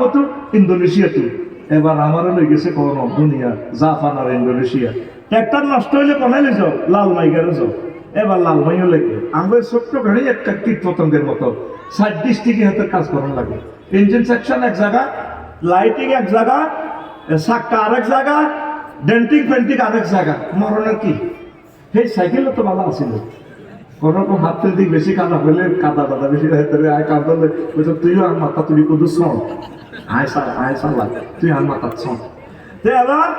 কত ইন্দোনেশিয়া তো এবার আমারও লই গেছে কোন দুনিয়া জাপান আর ইন্দোনেশিয়া ট্র্যাক্টর নষ্ট হইলে কোনায় লই যাও লালমাইগারে যাও এবার লালমাইও লেগে আমাদের ছোট্ট গাড়ি একটা কীট পতঙ্গের মতো সাইড ডিস্ট্রিক্টে হাতে কাজ করানো লাগে ইঞ্জিন সেকশন এক জায়গা লাইটিং এক জায়গা চাক্কা আরেক জায়গা ডেন্টিং পেন্টিং আরেক জায়গা মরণের কি সেই সাইকেলও তো ভালো আছিল কোন রকম হাত দিক বেশি কাদা পেলে কাদা দাদা বেশি আয় কাদা বলছো তুইও আর মাথা তুলি কুদু শোন আয় সাল্লা তুই আর মাথা শোন এবার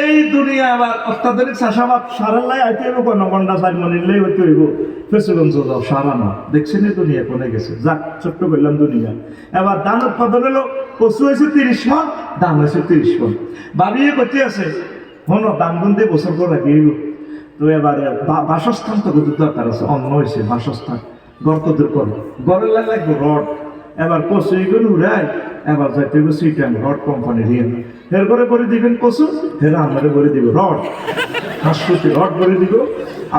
এই দুনিয়া আবার অত্যাধুনিক চাষাবাদ সারালাই আইতে হইব কোন ঘন্টা 4 মিনিটলেই হইতে হইব ফেসুগঞ্জ যাও সারানো দেখছেন দুনিয়া কোনে গেছে যাক ছোট্ট বললাম দুনিয়া এবার ধান উৎপাদন হলো কচু হয়েছে 30 মণ ধান হয়েছে 30 মণ ভাবিয়ে করতে আছে হনো দাম গুনতে বছর করে রাখি তো এবারে বাসস্থান তো দরকার আছে অন্য হয়েছে বাসস্থান গর্তদের করে গড়ের লাগবে রড এবার কচু এগুলো উড়াই এবার যাইতে হইব সিটেন রড কোম্পানি দিয়ে এর করে দিবেন কচু হেরা আমরা করে দিব রড 5 কোটি রড করে দিব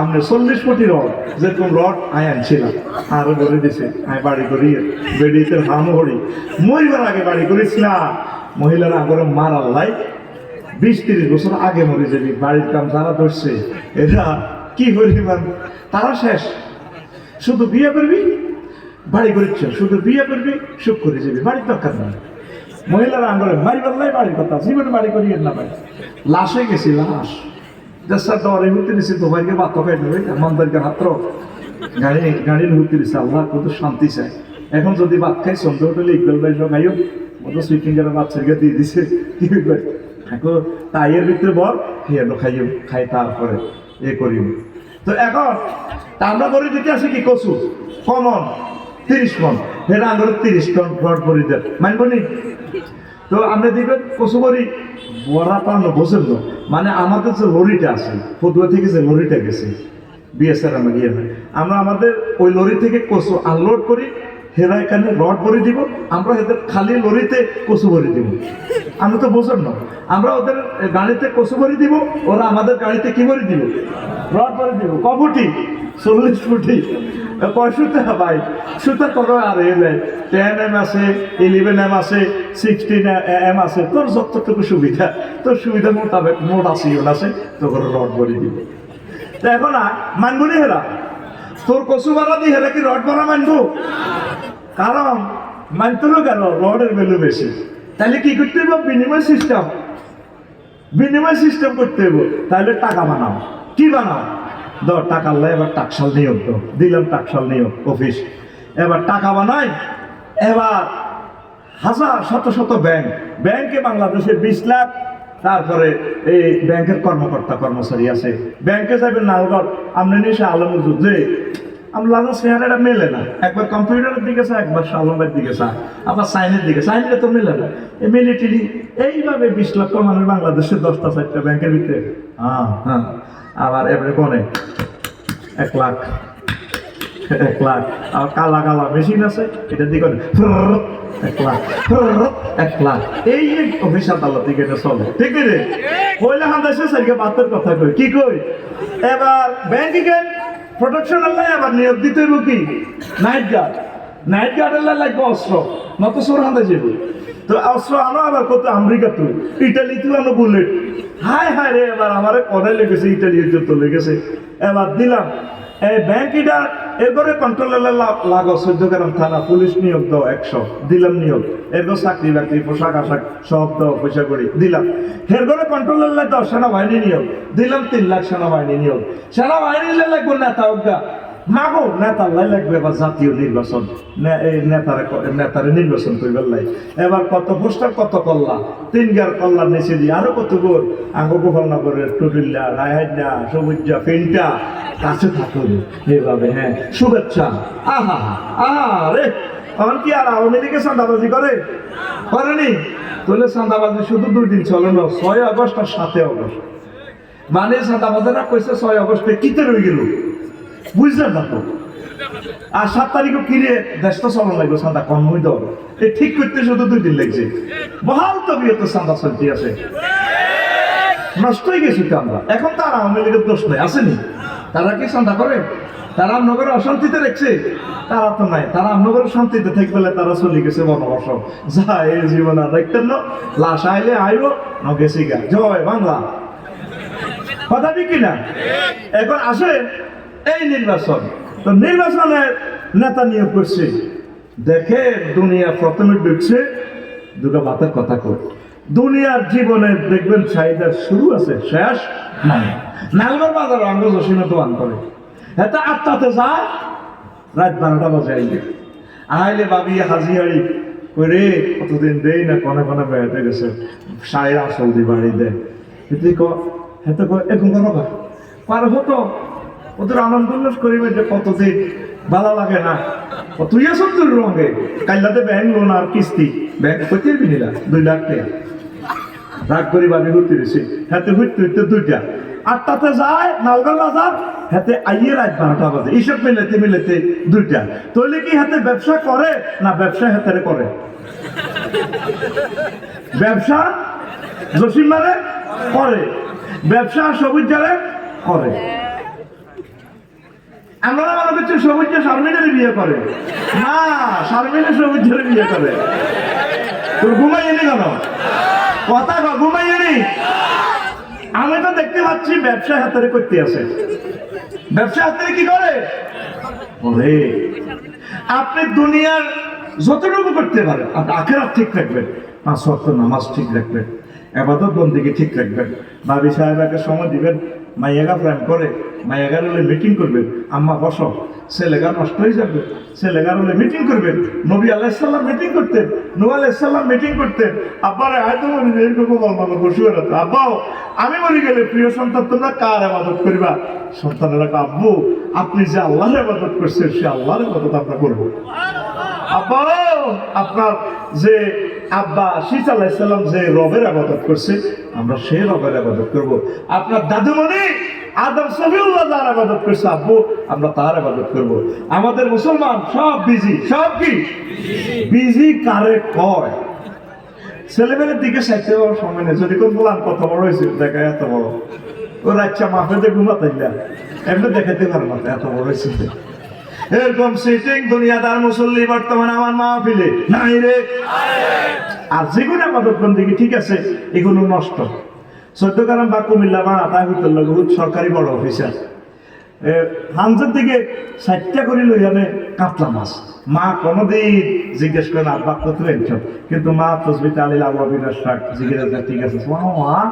আমরা 40 কোটি রড যেরকম রড আয় আনছিলাম আরো করে দিছে আয় বাড়ি করি বেডিতে হামো হরি মরিবার আগে বাড়ি করিস না মহিলারা আগরে মার আল্লাহ 20-30 বছর আগে মরে যাবি বাড়ির কাম যারা ধরছে এরা কি পরিমাণ তারা শেষ শুধু বিয়ে করবি বাড়ি করিচ্ছ শুধু বিয়ে করবি সুখ করে যাবি বাড়ির দরকার নাই মহিলারা আঙ্গরে বাড়ি বললাই বাড়ির কথা জীবনে বাড়ি করিয়ে না ভাই লাশ হয়ে গেছি লাশ দেশার দরে ঘুরতে নিছি তোমাকে বাত খাই নেবে মন্দারকে হাত্র গাড়ির ঘুরতে নিছে আল্লাহ কত শান্তি চায় এখন যদি ভাত খাই সন্ধ্যা হোটেলে ইকবাল ভাই গাইও মতো সুইকিং করে বাচ্চাকে দিয়ে দিছে কি এখন তাইয়ের ভিতরে বল হেলো খাইও খাই তারপরে এ করিও তো এখন আমরা করে দিতে আসি কি কচু কমন 30 মণ হেরা আঙ্গুর 30 টন রড ভরি দেন মানব নি তো আমরা দেখবেন কচু করি বড়া পানো বোঝেন না মানে আমাদের যে লরিটা আছে পদুয়া থেকে যে লরিটা গেছে বিএসআর আমরা গিয়ে আমরা আমাদের ওই লরি থেকে কচু আনলোড করি হেরা এখানে রড ভরে দিব আমরা এদের খালি লরিতে কচু ভরে দিব আমরা তো বোঝেন না আমরা ওদের গাড়িতে কচু ভরে দিব ওরা আমাদের গাড়িতে কি ভরে দিব রড ভরে দিব কবুটি 40 ফুটি 65 ভাই সুতা করো আর এলে 10 এম আছে 11 এম আছে 16 এম আছে তোর যতটুকু সুবিধা তোর সুবিধা মোতাবেক মোট আছে ইউন আছে তো করে রড ভরে দিব তো এখন মানবুনি হেরা তোর কচু বাড়া দিয়ে হেরা কি রড বাড়া মানবো কারণ মানতেও গেল রডের ভ্যালু বেশি তাহলে কি করতে হইব বিনিময় সিস্টেম করতে হইব তাহলে টাকা বানাও কি বানাও ধর টাকা আল্লাহ এবার টাকশাল নিয়োগ দাও দিলাম টাকশাল নিয়োগ অফিস এবার টাকা বানাই এবার হাজার শত ব্যাংকে বাংলাদেশে 20 লাখ তারপরে এই ব্যাংকের কর্মকর্তা কর্মচারী আছে ব্যাংকে যাবেন নালগড় আপনি নিশে আলমুজুর যে আমরা চেহারাটা মেলে না একবার কম্পিউটারের দিকে চায় একবার সালমের দিকে চায় আবার সাইনের দিকে সাইনটা তো মেলে না এই মিলিটারি এইভাবে 20 লক্ষ মানুষ বাংলাদেশের 10টা 4টা ব্যাংকের ভিতরে হ্যাঁ আবার এবারে কোনে 1 লাখ আর কালা মেশিন আছে এটা দিকে 1 লাখ 1 লাখ এই অফিস আদালত দিকে চলে ঠিক রে পয়লা হান্দাসে সারিকে বাতের কথা কই কি কই এবার ব্যাংকে প্রোটেকশন আল্লাহ আবার নিয়োগ দিতে হইব কি নাইট গার্ড আল্লাহ লাগবে অস্ত্র নত সোর হাতে যাবে তো অস্ত্র আনো আবার কত আমেরিকা তুই ইটালিতেও আনো বুলেট হায় রে এবার আমারে কনে লেগেছে ইটালির যুদ্ধ লেগেছে এবার দিলাম এই ব্যাংক এটা এরপরে কন্ট্রোলার লাগো 14 গ্রাম থানা পুলিশ নিয়োগ দাও 100 দিলাম নিয়োগ এরপর চাকরি বাকরি পোশাক আশাক সব দাও পয়সা করি দিলাম এরপরে কন্ট্রোলার দাও সেনাবাহিনী নিয়োগ দিলাম 3 লাখ সেনাবাহিনী নিয়োগ সেনাবাহিনী লাগবে নেতা অজ্ঞা মাগো নেতা লাই লাগবে বা জাতীয় নির্বাচন নেতারে নির্বাচন করবার লাই এবার কত পোস্টার কত কল্লা 3 গার কল্লার নিচে দিয়ে আরো কত গোর গোপালনগরের টুটিল্লা রায়হান্না সবুজা পেন্টা কাছে থাকুন এইভাবে হ্যাঁ শুভেচ্ছা রে তখন কি আর আওয়ামী লীগে চাঁদাবাজি করেনি তাহলে চাঁদাবাজি শুধু 2 দিন চলে না 6 আগস্ট আর 7 আগস্ট মানে চাঁদাবাজারা কইছে 6 আগস্টে কিতে রয়ে গেল বুঝলেন না তো আর 7 তারিখও কিরে দেশটা চলন লাগবে চাঁদা কম হই দাও এই ঠিক করতে শুধু 2 দিন লাগছে বহাল তবিয়ত চাঁদা চলতে আছে নষ্ট হয়ে গেছি তো আমরা এখন তো আর আওয়ামী লীগের দোষ নেই আসেনি তারা কি চাঁদা করে তারা আমনগরে অশান্তিতে রেখছে? তারা তো নাই, তারা আমনগরে শান্তিতে থাকবে, তারা চলে গেছে বনবাস। যা এই জীবন আর দেখতেন না, লাশ আইলে আইব ন গেছি গা। জয় বাংলা, কথা ঠিক কিনা? এখন আসে এই নির্বাচন, তো নির্বাচনের নেতা নিয়োগ করছে। দেখে দুনিয়া প্রথমে ঢুকছে দুটো মাথার কথা কর, দুনিয়ার জীবনে দেখবেন চাহিদার শুরু আছে, শেষ নাই। নালবার বাজার অঙ্গ জসিনা দোয়ান করে, এটা 8টাতে যায়, রাত 12টা বাজে আইলে। আইলে ভাবি হাজিয়ারি করে কতদিন দেই না, কনে কনে বেড়াতে গেছে, সাইরা সৌদি বাড়ি দেয়। এতে এখন কোনো পারে হতো ওদের আনন্দ উল্লাস করিবে যে কতদিন ভালো লাগে না। তুই আসুন তোর রঙে কাইলাতে ব্যাংক লোন আর কিস্তি ব্যাংক করতে নিলা 2 লাখ টাকা রাগ করি ভাবি ঘুরতে দিছি। হাতে ঘুরতে হইতে 2টা 8টাতে যায় নালগড় বাজার, হাতে আইয়ে রাত 12টা বাজে, এইসব মিলেতে 2টা। তাহলে কি হাতে ব্যবসা করে না ব্যবসা হাতে করে? ব্যবসা জসিম মানে করে, ব্যবসা সবুজ যারে করে। আমরা মনে করছি সবুজ শারমিনের বিয়ে করে, না, শারমিনের সবুজ বিয়ে করে। তোর ঘুমাইনি কেন কথা, ঘুমাইনি? আমি তো দেখতে পাচ্ছি ব্যবসা হাতে করতে আছে। ব্যবসা হাতে কি করে? আপনি দুনিয়ার যতটুকু করতে পারেন, আপনি আখেরাত ঠিক রাখবেন, 5 ওয়াক্ত নামাজ ঠিক রাখবেন, ইবাদত বন্দেগী ঠিক রাখবেন, ভাবি সাহেবাকে সময় দিবেন, মাইয়াগা প্রেম করে, মাইয়াগার হলে মিটিং করবেন, আম্মা বসো, ছেলেগা নষ্ট হয়ে যাবে, ছেলেগার হলে মিটিং করবেন। নবী আলাইহিস সালাম মিটিং করতেন, নূহ আলাইহিস সালাম মিটিং করতেন। আব্বারে হয়তো মনে এরকম বলবো বসে বেড়াতো, আব্বাও আমি মরে গেলে প্রিয় সন্তান তোমরা কার ইবাদত করবা? সন্তানেরা আব্বু আপনি যে আল্লাহর ইবাদত করছেন সে আল্লাহর ইবাদত আমরা করবো। আব্বা আপনার যে আব্বা শীত আলাইহিস সালাম যে রবের ইবাদত করছে আমরা সেই রবের ইবাদত করব। আপনার দাদুমণি আদম সফিউল্লাহ যার ইবাদত করছে আব্বু আমরা তার ইবাদত করব। আমাদের মুসলমান সব বিজি, সব কি বিজি কারে কয়? ছেলেমেয়ের দিকে সাইতে হওয়ার সময় নেই। যদি কোন বলান কত বড় হয়েছে দেখা এত বড়, ও রাচ্চা মাফেতে ঘুমাতে এমনি দেখাতে পারে না এত বড় হয়েছে। এরকম সিটিং দুনিয়াদার মুসল্লি বর্তমানে আমার মাহফিলে নাই রে। আর যেগুলো ইবাদত বন্দেগী ঠিক আছে এগুলো নষ্ট। 14 গ্রাম বা কুমিল্লা বা তাহিরুল বহুত সরকারি বড় অফিসার হামজার দিকে 60টা করে লই আনে কাতলা মাছ। মা কোনোদিন জিজ্ঞেস করেন আব্বা কত এনেছ, কিন্তু মা তসবি তালিল আল্লাহ বিনাশ রাখ জিজ্ঞেস ঠিক আছে সুবহানাল্লাহ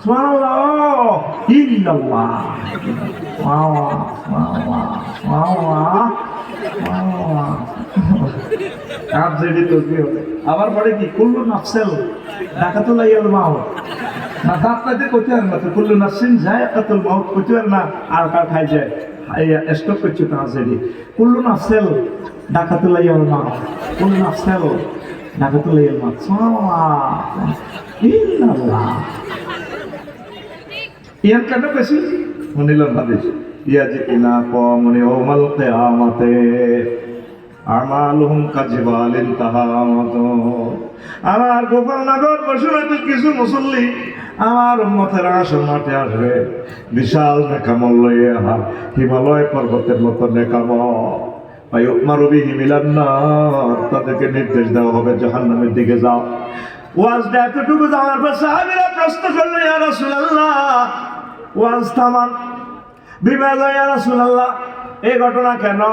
সুবহানাল্লাহ ইল্লাল্লাহ আবার পরে কি কুল্লু নাফসেল ডাকাতুল আইয়াল মাউত না, দাঁত নাইতে কইতে আর না, কুল্লু নাফসিন যায়কাতুল মাউত কইতে আর না, আর কার খাই যায় স্টপ করছে তাড়াতাড়ি। কুল্লু নাফসেল ডাকাতুল আইয়াল মাউত, কুল্লু নাফসেল ডাকাতুল আইয়াল মাউত ইল্লাল্লাহ। ইয়ার কেন বেশি মনিলাম হাদিস ইয়াজিনা কওমুন ইয়াউমাল কিয়ামাতে আমালুহুম কাজিবালিন তাহামাত। আমার গোপালনগর বসুরতে কিছু মুসল্লি আমার উম্মতের আসল মাঠে আসবে, বিশাল নেকামল লইয়া হিমালয় পর্বতের মতো নেকামল। ফায়ুমারু বিহি মিলান নার, তাদেরকে নির্দেশ দেওয়া হবে জাহান্নামের দিকে যাও। ওয়াজটা এতটুকু যাওয়ার পর সাহাবীরা প্রশ্ন করলো ইয়া রাসূলুল্লাহ ওয়াজ থামান, বিবাদ ইয়া রাসূলুল্লাহ এই ঘটনা কেন?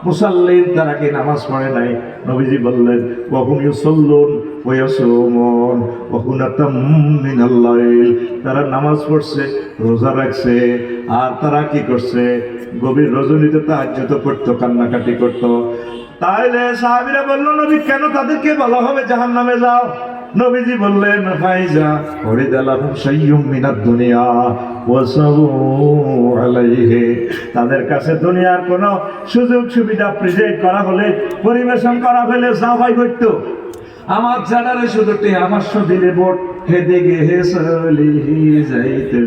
মুসাল্লিন তারা কি নামাজ পড়ে নাই? নবীজি বললেন ওয়াহুম ইউসাল্লুন ওয়া ইয়াসুমুন ওয়া কুনাতাম মিনাল লাইল, তারা নামাজ পড়ছে, রোজা রাখছে, আর তারা কি করছে? গভীর রজনীতে তাহাজ্জুদ পড়তো, কান্নাকাটি করতো। তাইলে সাহাবীরা বলল নবী কেন তাদেরকে বলা হবে জাহান্নামে যাও? নবীজি বললেন ফাইজা ওরিদালাহুম শাইয়ুম মিনাদ দুনিয়া ওয়াসাবু আলাইহি, তাদের কাছে দুনিয়ার কোন সুযোগ সুবিধা প্রেজেন্ট করা হলে, পরিবেশন করা হলে সাফাই করত। আমার জানারে শুধু আমার দিলে ভোট হেদে গে হে সলি যাইতে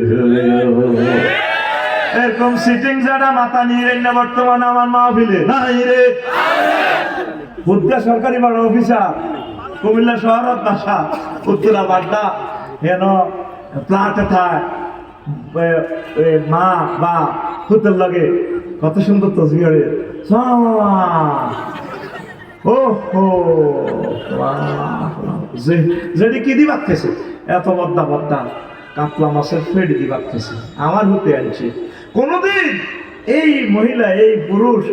এরকম সিটিং যারা মাথা নিয়ে রেন বর্তমান আমার মাহফিলে নাই রে। বুদ্ধা সরকারি বড় অফিসার কুমিল্লা শহরত বাসা উত্তরা বাড্ডা হেন প্লাটে থায় মা বা হুতের লগে কত সুন্দর তসবিহ রে ও হো যেটি কি দি বাড়তেছে এত বদ্দা বদ্দা কাতলা মাছের ফেডি দি বাড়তেছে আমার হতে আনছে কোনদিন এই মহিলা এই পুরুষ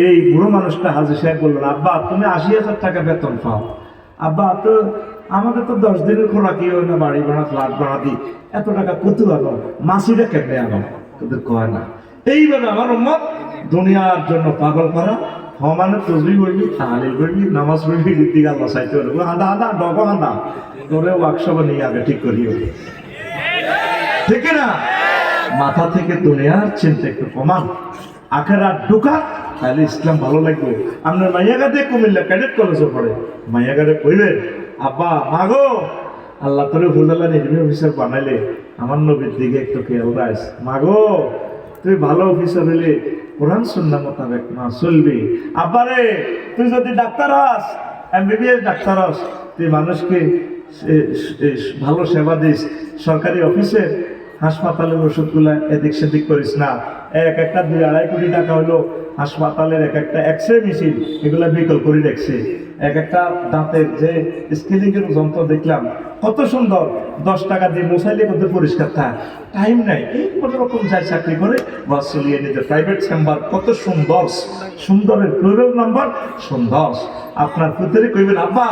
এই বুড়ো মানুষটা হাজির সাহেব বললেন আব্বা তুমি 80,000 টাকা বেতন পাও আব্বা তো আমাদের তো 10 দিনের খোরাকি হয় না বাড়ি ভাড়া ফ্ল্যাট ভাড়া দিই এত টাকা কত আনো মাসিটা কেমনে আনো তোদের কয় না এইভাবে আমার উম্মত দুনিয়ার জন্য পাগল করা মানে তসবি করবি তাহালিল করবি নামাজ পড়বি রীতি আল্লাহ চাইতে পারবো আদা আদা ডগ আদা তোরে ওয়ার্কশপ নিয়ে আগে ঠিক করিও ঠিক না মাথা থেকে দুনিয়ার চিন্তা একটু কমান আখেরাত ঢুকা তাহলে ইসলাম ভালো লাগবে আপনার মাইয়াগাতে কুমিল্লা ক্যাডেট কলেজে পড়ে মাইয়াগাতে কইবেন আব্বা মাগো আল্লাহ তোরে ফুজাল্লা নির্মী অফিসার বানাইলে আমার নবীর দিকে একটু খেয়াল রাখ মাগো তুই ভালো অফিসার হইলে কোরআন সুন্নাহ মোতাবেক না চলবি আব্বারে তুই যদি ডাক্তার হস এমবিবিএস ডাক্তার হস তুই মানুষকে ভালো সেবা দিস সরকারি অফিসে হাসপাতালের ওষুধগুলা এদিক সেদিক করিস না একটা 2-2.5 কোটি টাকা হলো হাসপাতালের একটা এক্সরে মেশিন এগুলা বিকল করে দেখছে একটা দাঁতের যে স্কেলিংয়ের যন্ত্র দেখলাম কত সুন্দর 10 টাকা দিয়ে মশাইলে কত পরিষ্কার থাক টাইম নাই এই কোনো রকম যায় চাকরি করে বাস চলিয়ে নিতে প্রাইভেট চেম্বার কত সুন্দর সুন্দরের প্লুরাল নাম্বার সুন্দর আপনার পুত্রে কইবেন আব্বা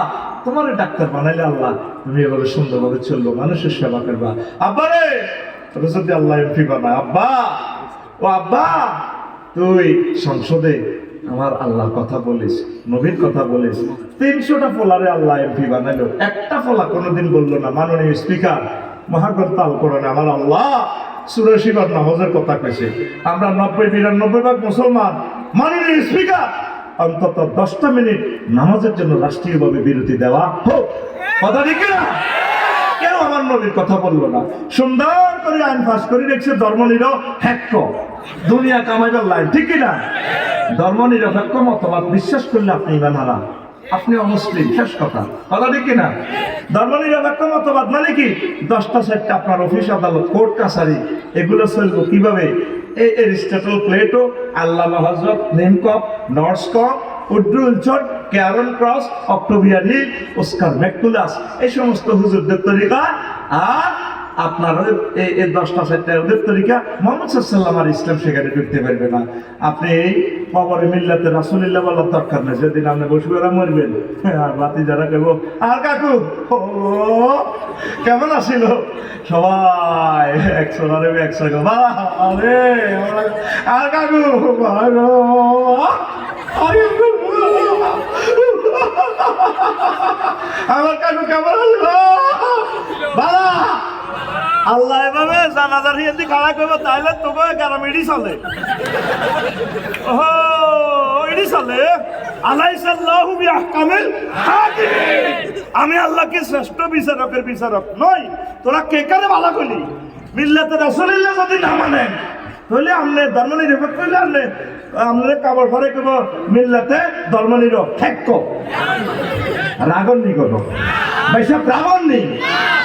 তোমার ডাক্তার বানাইলে আল্লাহ তুমি এভাবে সুন্দরভাবে চলবো মানুষের সেবা করবা আব্বা রে তোর যদি আল্লাহ এমপি বানায় আব্বা ও আব্বা তুই সংসদে আমার আল্লাহ কথা বলিস নবীর কথা বলিস 300টা ফোলারে আল্লাহ এমপি বানাইলো একটা ফোলা কোনোদিন বললো না মাননীয় স্পিকার মহাগ্রন্থ আল কোরআনে আমার আল্লাহ 84 বার নামাজের কথা কইছে আমরা 90-92 ভাগ মুসলমান মাননীয় স্পিকার অন্তত 10টা মিনিট নামাজের জন্য রাষ্ট্রীয়ভাবে বিরতি দেওয়া হোক কথা ঠিক না কেউ আমার নবীর কথা বললো না সুন্দর করে আইন পাস করে রেখেছে ধর্মনিরপেক্ষ দুনিয়া কামাইবার লাইন ঠিক কিনা ধর্মনিরপেক্ষ মতবাদ বিশ্বাস করলে আপনি ইমান হারাম আপনি অমুসলিম শেষ কথা কথা ঠিক কিনা ধর্মনিরপেক্ষ মতবাদ মানে কি 10টা সেটটা আপনার অফিস আদালত কোর্ট কাছারি এগুলো চলবো কিভাবে এই এরিস্টটল প্লেটো আল্লামা হযরত নিমকপ নর্সকপ উড্রুলচট ক্যারন ক্রস অক্টোভিয়ার হিল অস্কার ম্যাকুলাস এই সমস্ত হুজুরদের তরিকা আর আপনার এই 10টা সেটটা ওদের তরিকা মুহাম্মদ সাল্লাল্লাহু আলাইহি ইসলাম সেখানে ঢুকতে পারবে না আপনি এই কবরে মিল্লাতে রাসূলুল্লাহ বলার দরকার নেই যেদিন আপনি বসে বেড়া মরবেন আর বাতি যারা কেব আর কাকু ও কেমন আসিল সবাই 100 গো আরে আর কাকু আমার কাকু কেমন আসলো বাবা আল্লাহ এভাবে জানাজার হিন্দি খাড়া করবো তাহলে তোকে গ্রাম ইডি চলে ও ইডি চলে আলাইসাল্লাহু বিআহকামিল হাকিমিন আমি আল্লাহকে শ্রেষ্ঠ বিচারকের বিচারক নই তোরা কে কারে ভালো করলি মিল্লাতে রাসূলুল্লাহ যদি না মানেন তাহলে আমনে ধর্মনিরপেক্ষ হইলে আমনে কাবর ঘরে কেব মিল্লাতে ধর্মনিরপেক্ষ রাগন্নি করো ভাইসা ব্রাহ্মণ নেই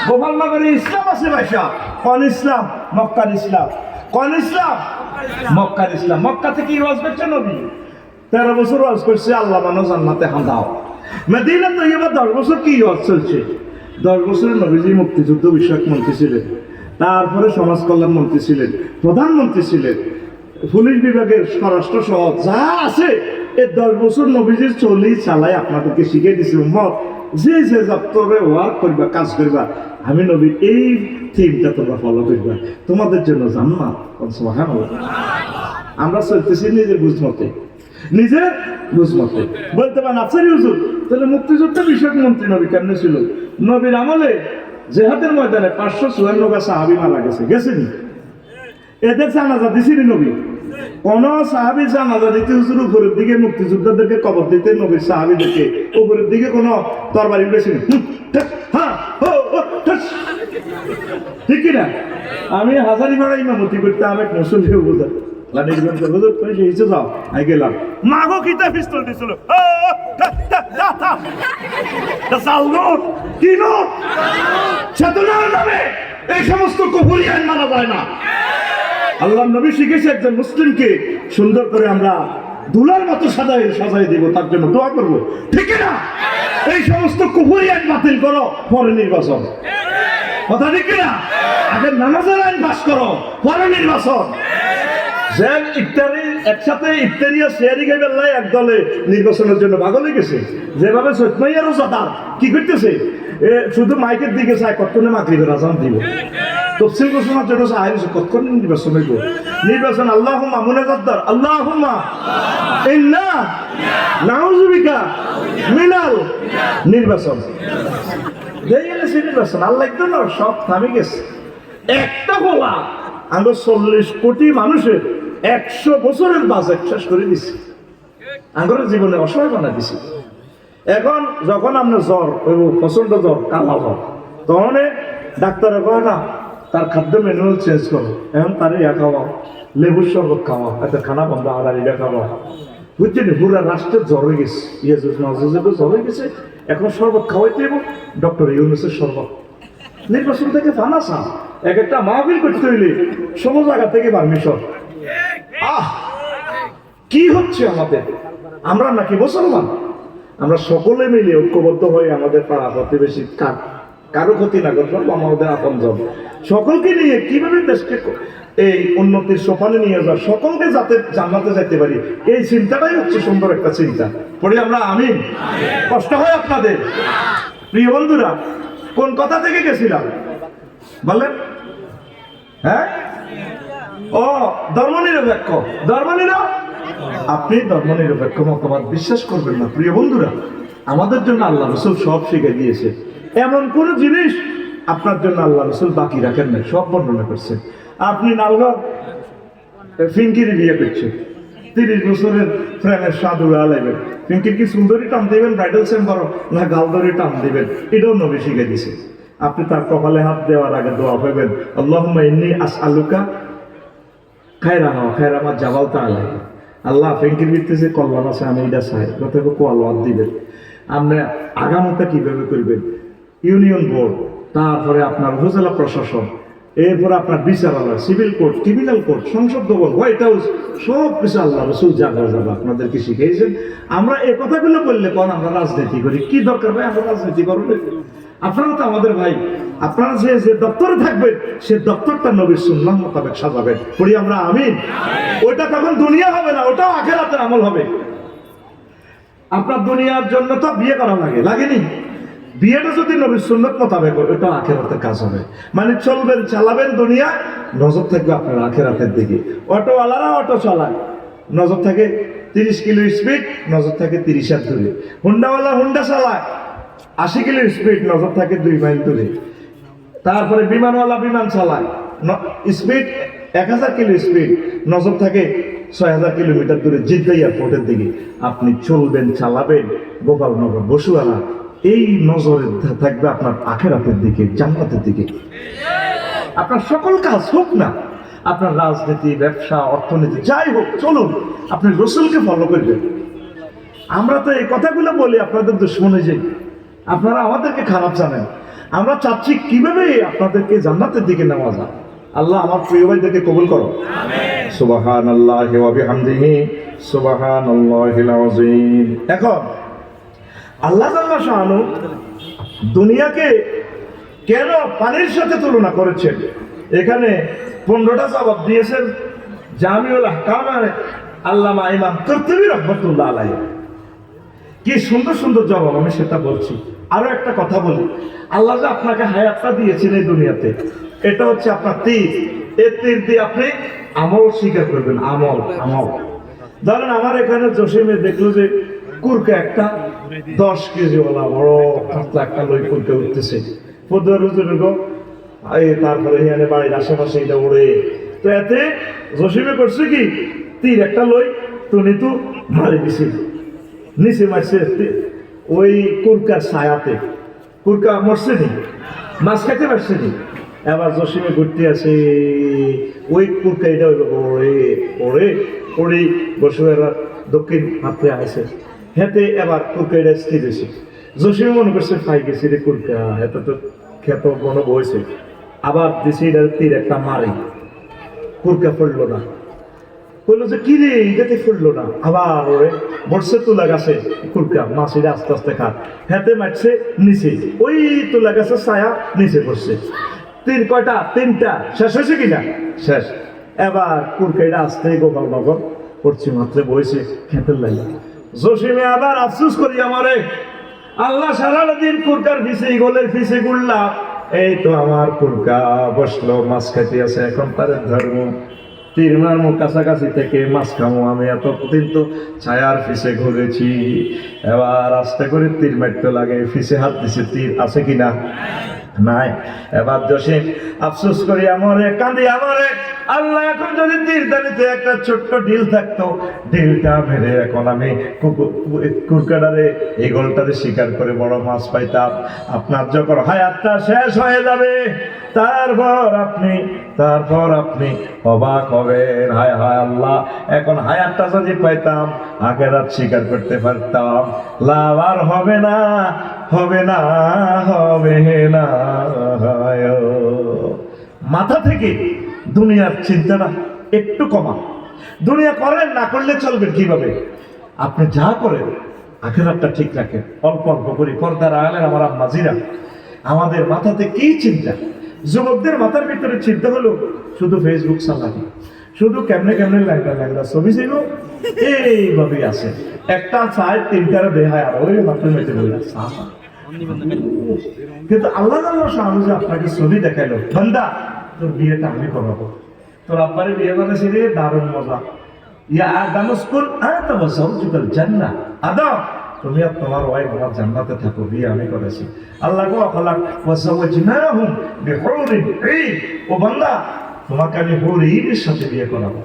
গোপালনগরে ইসলাম আছে ভাইসা কোন ইসলাম মক্কার ইসলাম কোন ইসলাম মক্কার ইসলাম মক্কা থেকে ওয়াজ করছে নবী 13 বছর ওয়াজ করছে আল্লাহ মানো জান্নাতে হাঁদাও মদিনা তো এবার 10 বছর কি ওয়াজ চলছে 10 বছরের নবীজি মুক্তিযুদ্ধ বিষয়ক মন্ত্রী ছিলেন তারপরে সমাজ কল্যাণ মন্ত্রী ছিলেন প্রধানমন্ত্রী ছিলেন পুলিশ বিভাগের স্বরাষ্ট্র সহ যা আছে এই 10 বছর নবীজির চলি চালাই আপনাদেরকে শিখিয়ে দিছি উম্মত যে যে দপ্তরে ওয়ার্ক করবা কাজ করবা আমি নবীর এই থিমটা তোমরা ফলো করবা তোমাদের জন্য জান্নাত সুবহানাল্লাহ আমরা চলতেছি নিজের বুঝমতে বলতে পারেন আফসারি হুজুর তাহলে মুক্তিযুদ্ধ বিষয়ক মন্ত্রী নবী কেমনে ছিল নবীর আমলে জেহাদের ময়দানে 554 জন সাহাবী মারা গেছেনি এদের জানাজা দিছিলেন নবী কোন সাহাবী জানাজা দিতে হুজুর উপরের দিকে মুক্তিযোদ্ধাদেরকে কবর দিতে নবীর সাহাবীদেরকে উপরের দিকে কোনো তরবারি উঠেছিল ঠিক কিনা আমি হাজারিপাড়া ইমামতি করতে আমি মুসল্লি বুঝা মাগো কিতা পিস্তল দিছিল এই সমস্ত কুফরি আইন মানা যায় না আল্লাহ নবী শিখেছে একজন মুসলিমকে সুন্দর করে আমরা দুলার মতো সাজাই দিব, তার জন্য দোয়া করবো, ঠিক না? এই সমস্ত কুফরি আইন বাতিল করো, পরে নির্বাচন। কথা ঠিক না? আগে নামাজের আইন পাস করো, পরে নির্বাচন। যে ইফতারি একসাথে ইফতারি আর শেয়ারি খাইবে লাই এক দলে নির্বাচনের জন্য পাগল হয়ে গেছে। যেভাবে সৈতমাইয়া রোজাদার কি করতেছে, শুধু মাইকের দিকে চায় কতক্ষণে মাগরিবের আজান দিব, তফসিল ঘোষণার জন্য চায় কতক্ষণ নির্বাচন হইব। নির্বাচন আল্লাহুম্মা মুনাজাদ্দার আল্লাহুম্মা ইন্না নাউযুবিকা মিনাল নির্বাচন। দেই গেছে নির্বাচন, আল্লাহ একদম সব থামে গেছে। একটা বলা আমরা 40 কোটি মানুষের 100 বছরের বাজেট শেষ করে দিছি, আমাদের জীবনে অসহায় বানা দিছি। এখন যখন আমরা জ্বর ওই প্রচন্ড জ্বর, কালা জ্বর, তখন ডাক্তারে কয় না তার খাদ্য ম্যানুয়াল চেঞ্জ করো, এখন তারে ইয়া খাওয়াও, লেবুর শরবত খাওয়া, একটা খানা বন্ধ আর এটা খাওয়া, বুঝছেন? পুরা রাষ্ট্রের জ্বর হয়ে গেছে, জ্বর হয়ে গেছে। এখন শরবত খাওয়াইতে দেব, ডক্টর ইউনুসের শরবত। নির্বাচন থেকে ফানাসা এক একটা মাহফিল করতে হইলে 16 জায়গা থেকে পারমিশন। কি হচ্ছে আমাদের? আমরা নাকি মুসলমান? আমরা সকলে মিলে ঐক্যবদ্ধ হয়ে আমাদের পাড়া প্রতিবেশী কারো ক্ষতি না করবো, আমাদের আপনজন সকলকে নিয়ে কিভাবে দেশকে এই উন্নতির সোপানে নিয়ে যাওয়া, সকলকে যাতে জান্নাতে যেতে পারি, এই চিন্তাটাই হচ্ছে সুন্দর একটা চিন্তা। পড়ি আমরা আমিন। কষ্ট হয় আপনাদের? প্রিয় বন্ধুরা, কোন কথা থেকে গেছিলাম বললেন? হ্যাঁ, ও ধর্মনিরপেক্ষ। আপনি ধর্মনিরপেক্ষ মতবাদ বিশ্বাস করবেন না। প্রিয় বন্ধুরা, আমাদের জন্য আল্লাহ রসুল সব শিখে দিয়েছে। এমন কোন জিনিস আপনার জন্য আল্লাহ রসুল বাকি রাখেন না, সব বর্ণনা করছেন। আপনি নালগড় ফিঙ্কিরি বিয়ে করছেন, 30 বছরের প্রেমের স্বাদ উড়া লাগবেন। ফিঙ্কির কি সুন্দরী টান দিবেন, ব্রাইডাল চেম্বার না গালদরি টান দিবেন, এটাও নবী শিখে দিছে। আপনি তার কপালে হাত দেওয়ার আগে দোয়া পাবেন, আল্লাহুম্মা ইন্নী আসআলুকা খায়রাহা খায়রা মা জাবালতা আলাইহি। আল্লাহ ফিঙ্কির ভিতরে যে কল্যাণ আছে আমি এটা চাই, যতটুকু কোয়াল দিবেন। আপনি আগামীটা কিভাবে করবেন? ইউনিয়ন বোর্ড, তারপরে আপনার উপজেলা প্রশাসন, এরপর আপনার বিচারালয়, সিভিল কোর্ট, ক্রিমিনাল কোর্ট, সংসদ ভবন, হোয়াইট হাউস, সব কিছু আল্লাহ রসুল যাবে আপনাদেরকে শিখিয়েছেন। আমরা এই কথাগুলো বললে কোন আমরা রাজনীতি করি, কি দরকার ভাই আমরা রাজনীতি করবেন? আপনারা তো আমাদের ভাই, আপনারা যে দপ্তরে থাকবেন সে দপ্তরটা নবীর সুন্নাহ মোতাবেক সাজাবেন। পড়ি আমরা আমিন। ওইটা তখন দুনিয়া হবে না, ওটাও আখিরাতের আমল হবে। আপনার দুনিয়ার জন্য তো বিয়ে করা লাগেনি? বিয়েটা যদি নবীর সুন্নাত মোতাবেক ওটা আখিরাতের কাজ হবে। মানে চলবেন, চালাবেন দুনিয়া, নজর থাকবে আপনার আখিরাতের দিকে। অটোওয়ালারা অটো চালায়, নজর থাকে 30 কিলো স্পিড, নজর থাকে 30 হাত দূরে। হুন্ডাওয়ালা হুন্ডা চালায় 80 কিলো স্পিড, নজর থাকে 2 মাইল দূরে। তারপরে বিমানওয়ালা বিমান চালায়, স্পিড 1000 কিলো স্পিড, নজর থাকে 6000 কিলোমিটার দূরে জিদ্দা এয়ারপোর্টের দিকে। আপনি চলবেন, চালাবেন গোপালনগর, বসুয়ালা, এই নজরে থাকবে আপনার আখিরাতের দিকে, জান্নাতের দিকে। আপনার সকল কাজ হোক না, আপনার রাজনীতি, ব্যবসা, অর্থনীতি যাই হোক, চলুন আপনি রসুলকে ফলো করবেন। আমরা তো এই কথাগুলো বলি আপনাদের দুশ্মনে যে আপনারা আমাদেরকে খারাপ জানেন। আমরা চাচ্ছি কিভাবে আপনাদেরকে জান্নাতের দিকে নেওয়া যায়। আল্লাহ আমার প্রিয় ভাইদেরকে কবুল করো। সুবহানাল্লাহি ওয়া বিহামদিহি সুবহানাল্লাহিল আযীম। এখন আল্লাহ জাল্লা শাআনু দুনিয়াকে কেন পানির সাথে তুলনা করেছেন, এখানে 15টা জবাব দিয়েছেন জামিউল আহকাম আল্লামা ইমাম কুরতুবী রাহমাতুল্লাহ আলাইহি। কি সুন্দর সুন্দর জবাব, আমি সেটা বলছি। আরো একটা কথা বলি, আল্লাহ যে আপনাকে হায়াতটা দিয়েছেন এই দুনিয়াতে, এটা হচ্ছে আপনার তীর। এই তীর দিয়ে আপনি আমল স্বীকার করবেন। আমল ধরেন আমার এখানে জসিমে দেখলো যে কুরকে একটা 10 কেজি ওলা বড় পাতলা একটা লই কুরকে উঠতেছে, তারপরে এখানে বাড়ির আশেপাশে এটা উড়ে, তো এতে জসিমে করছে কি তীর একটা লই তো নিতু মারি দিছে, নিচে মারছে ওই কুরকার ছায়াতে। কুরকা মরছে নি, মাছ খাইতে পারছে নি। এবার জসিমে ঘুরতে আসে ওই কুরকা এটা হইল পড়ে বসে দক্ষিণ হাতে আসে হেতে। এবার কুরকা এটা স্থির হয়েছে। জসিমে মনে করছে খাই গেছি রে কুরকা, এত তো খেত বন বইছে। আবার দিছি এটা তীর একটা মারি, কুরকা পড়লো না। বললো যে কি রে, এটাতে ফুললো না। আবার ওরে বর্ষে তুলা গাছে কুরকা মাছিরা আস্তে আস্তে খা, হাতে মারছে নিচে, ওই তুলা গাছের ছায়া নিচে পড়ছে। কয়টা? তিনটা। শেষ হয়েছে কিনা? শেষ। এবার কুরকাইটা আসতে গোপাল নগর পশ্চিম মাত্রে বইছে খেতের লাগে। জসিমে আবার আফসুস করি আমারে, আল্লাহ সারাদিন কুরকার পিছে গোলের পিছে ঘুরলাম, এই তো আমার কুরকা বসলো মাছ খাইতে আছে, এখন তার ধর্ম তীর মারমো কাছাকাছি থেকে মাছ খামো। আমি এতদিন তো ছায়ার পিছে ঘুরেছি, এবার আস্তে করে তীর মারতে লাগে, পিছে হাত দিছে, তীর আছে কিনা? নাই। এবার জসিম আফসোস করি আমারে, কাঁদি আমারে, আল্লাহ এখন যদি তীরদানিতে একটা ছোট্ট ঢিল থাকতো, ঢিলটা মেরে এখন আমি কুরকাটারে এই গোলটারে শিকার করে বড় মাছ পাইতাম। আপনার যখন হায়াতটা শেষ হয়ে যাবে তারপর আপনি অবাক হবেন, হায় হায় আল্লাহ, এখন হায়াতটা যদি পাইতাম আখেরাত স্বীকার করতে পারতাম, লাভ আর হবে না, হবে না, হবে না। মাথা থেকে দুনিয়ার চিন্তাটা একটু কমা। দুনিয়া করেন, না করলে চলবেন কিভাবে? আপনি যা করেন আখেরাতটা ঠিক রাখেন। অল্প অল্প করি পর্দার আড়ালের আমার আম্মাজিরা, আমাদের মাথাতে কি চিন্তা? যুবকদের মাথার ভিতরে চিন্তা হলো শুধু ফেসবুক চালানো, শুধু কেমনে কেমনে ল্যাংড়া ছবি ছিল, এইভাবেই আছে। একটা চায় তিনটারে দেখায় আর ওই মাথার মেঝে বলে। কিন্তু আল্লাহ যে আপনাকে ছবি দেখাইলো, বান্দা তোর বিয়েটা আমি করাবো, তোর আব্বারে বিয়ে করেছি রে, দারুণ মজা। ইয়া আদম উসকুন আনতা ওয়া যাওজুকাল জান্নাহ, আদম তুমি আর তোমার ওয়াইফ আমার জান্নাতে থাকো, বিয়ে আমি করেছি। আল্লাহ গো খালাক ওয়া যাওয়াজনাহুম বিহুরিন ঈন, ও বান্দা তোমাকে আমি হুরিনের সাথে বিয়ে করাবো।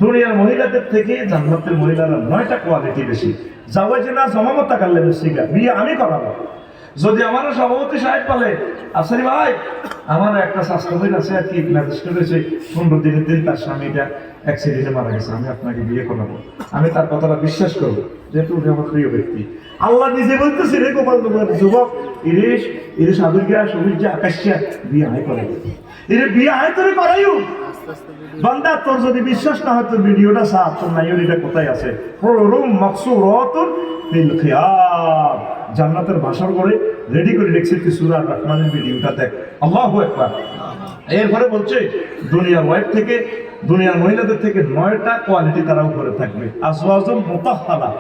দুনিয়ার মহিলাদের থেকে জান্নাতের মহিলারা 9টা কোয়ালিটি বেশি। যাওয়াজনা জমামত কাল্লে বেশিগা, বিয়ে আমি করাবো। যদি আমার সভাপতি সাহেব বলে, আফসারি ভাই আমার একটা স্বাস্থ্যবিন আছে আর কি ম্যাজিস্ট্রেট হয়েছে, 15 দিনের দিন তার স্বামীটা অ্যাক্সিডেন্টে মারা গেছে, আমি আপনাকে বিয়ে করাবো। আমি তার কথাটা বিশ্বাস করবো, যেহেতু উনি আমার প্রিয় ব্যক্তি। আল্লাহ নিজে বলতেছে রে গোপাল যুবক, ইরিশ আদুর্গা সবুজা আকাশিয়া বিয়ে আয় করে, বিয়ে আয় তোরে করাইও। বান্দা তোর যদি বিশ্বাস না হয় তোর ভিডিওটা সাফ, তোর নাইরিটা কোথায় আছে? হুরুম মাকসুরাতুন ফিল খিয়াম, জান্নাতের ভাষণ করে রেডি করে রেখেছে তুই সূরা রহমানের ভিডিওটা দেখ। আল্লাহু আকবার। এরপরে বলছে দুনিয়ার ওয়াইফ থেকে, দুনিয়ার মহিলাদের থেকে 9টা কোয়ালিটি তারা উপরে থাকবে। আজওয়াজুন মুতাহহারা,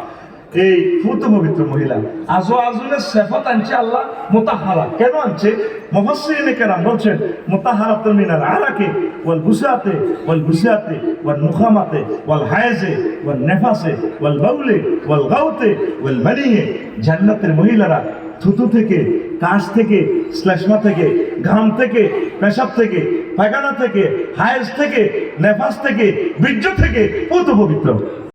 এই পূত পবিত্র মহিলা। আজওয়াজুনের সিফাত আনছে আল্লাহ মুতাহহারা। কেন আনছে? মুফাসসিরিনে কেরাম বলছেন মুতাহহারাতুন মিনাল আরাকি ওয়াল বুসাতে ওয়াল বুসাতে ওয়াল নুখামাতে ওয়াল হায়জে ওয়াল নেফাসে ওয়াল বাউলে ওয়াল গাউতে ওয়াল মানিয়ে। জান্নাতের মহিলারা থুতু থেকে, কাশ থেকে, শ্লেষ্মা থেকে, ঘাম থেকে, পেশাব থেকে, পায়খানা থেকে, হায়েজ থেকে, নেফাস থেকে, বীর্য থেকে পূত পবিত্র।